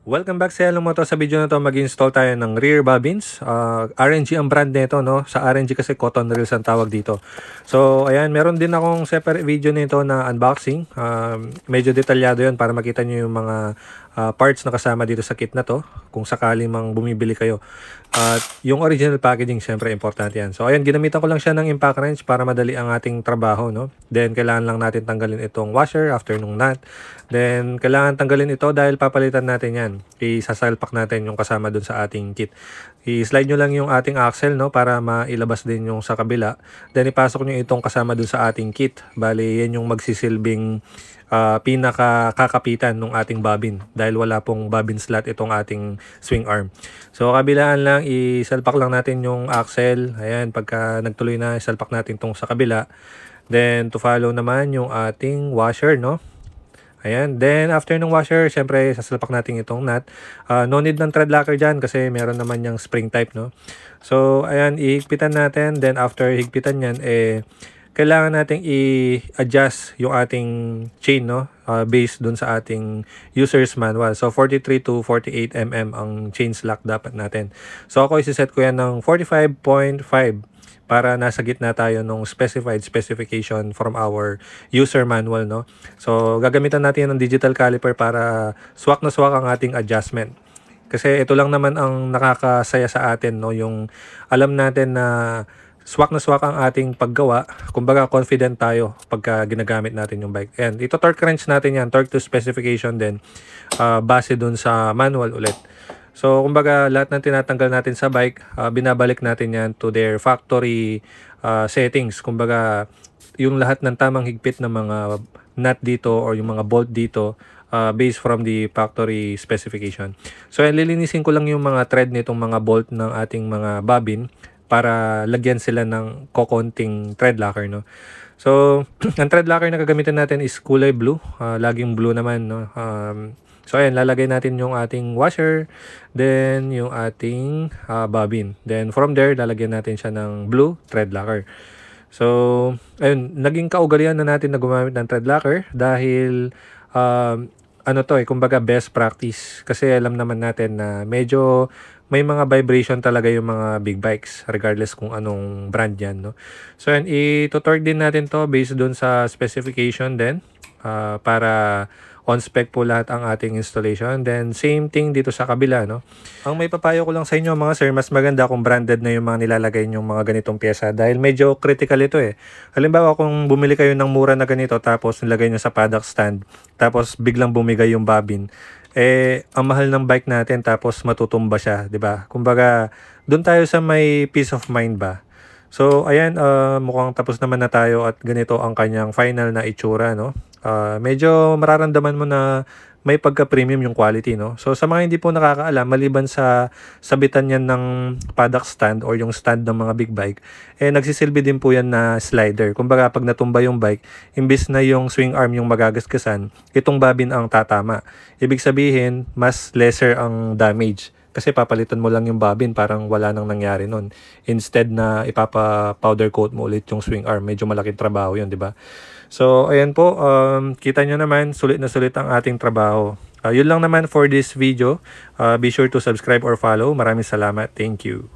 Welcome back sa Hello Moto. Sa video na to mag-install tayo ng rear bobbins. RNG ang brand nito, no? Sa RNG kasi cotton reels ang tawag dito. So ayan, meron din akong separate video nito na unboxing. Medyo detalyado yon para makita nyo yung mga parts na kasama dito sa kit na to kung sakali mang bumibili kayo. At yung original packaging, syempre importante yan. So ayan, ginamitan ko lang siya ng impact wrench para madali ang ating trabaho, no? Then kailangan lang natin tanggalin itong washer after nung nut. Then kailangan tanggalin ito dahil papalitan natin yan. Isasalpak natin yung kasama dun sa ating kit. I-slide nyo lang yung ating axle, no, para mailabas din yung sa kabila. Then ipasok nyo itong kasama dun sa ating kit. Bali, yan yung magsisilbing pinaka-kakapitan ng ating bobbin dahil wala pong bobbin slot itong ating swing arm. So kabilaan lang, isalpak lang natin yung axle. Ayan, pagka nagtuloy na, isalpak natin itong sa kabila. Then to follow naman yung ating washer, no. Ayan. Then, after ng washer, syempre, sasalpak natin itong nut. No need ng thread locker dyan kasi meron naman yung spring type, no? So, ayan, ihigpitan natin. Then, after higpitan yan, kailangan nating i-adjust yung ating chain, no? Based dun sa ating user's manual. So, 43 to 48 mm ang chain slack dapat natin. So, ako isiset ko yan ng 45.5 para nasa gitna tayo ng specified specification from our user manual, no? So, gagamitan natin ng digital caliper para swak na swak ang ating adjustment. Kasi ito lang naman ang nakakasaya sa atin, no? Yung alam natin na swak na swak ang ating paggawa. Kumbaga, confident tayo pagka ginagamit natin yung bike. And ito torque wrench natin yan, torque to specification din, base dun sa manual ulit. So, kumbaga, lahat ng tinatanggal natin sa bike, binabalik natin yan to their factory settings. Kumbaga, yung lahat ng tamang higpit ng mga nut dito or yung mga bolt dito, based from the factory specification. So, lilinisin ko lang yung mga thread nitong mga bolt ng ating mga bobbin para lagyan sila ng kokonting thread locker, no? So, ang thread locker na gagamitin natin is kulay blue. Laging blue naman, no? So, ayan, lalagay natin yung ating washer, then yung ating bobbin. Then, from there, lalagyan natin siya ng blue thread locker. So, ayun, naging kaugalian na natin na gumamit ng thread locker dahil, kumbaga best practice. Kasi alam naman natin na medyo may mga vibration talaga yung mga big bikes, regardless kung anong brand yan, no? So, ayan, i-torque din natin to based dun sa specification din, para on spec po lahat ang ating installation. Then, same thing dito sa kabila, no? Ang may papayo ko lang sa inyo, mga sir, mas maganda kung branded na yung mga nilalagay yung mga ganitong pyesa dahil medyo critical ito eh. Halimbawa, kung bumili kayo ng mura na ganito tapos nilagay nyo sa paddock stand, tapos biglang bumigay yung bobbin, ang mahal ng bike natin tapos matutumba siya, di ba? Kumbaga, doon tayo sa may peace of mind ba? So, ayan, mukhang tapos naman na tayo at ganito ang kanyang final na itsura, no? Medyo mararamdaman mo na may pagka-premium yung quality, no? So, sa mga hindi po nakakaalam, maliban sa sabitan yan ng paddock stand or yung stand ng mga big bike, nagsisilbi din po yan na slider. Kumbaga, pag natumba yung bike, imbis na yung swing arm yung magagasgasan, itong bobbin ang tatama. Ibig sabihin, mas lesser ang damage. Kasi papalitan mo lang yung bobbin, parang wala nang nangyari nun. Instead na ipapa-powder coat mo ulit yung swing arm, medyo malaking trabaho yun, di ba? So, ayan po, kita nyo naman, sulit na sulit ang ating trabaho. Yun lang naman for this video. Be sure to subscribe or follow. Maraming salamat. Thank you.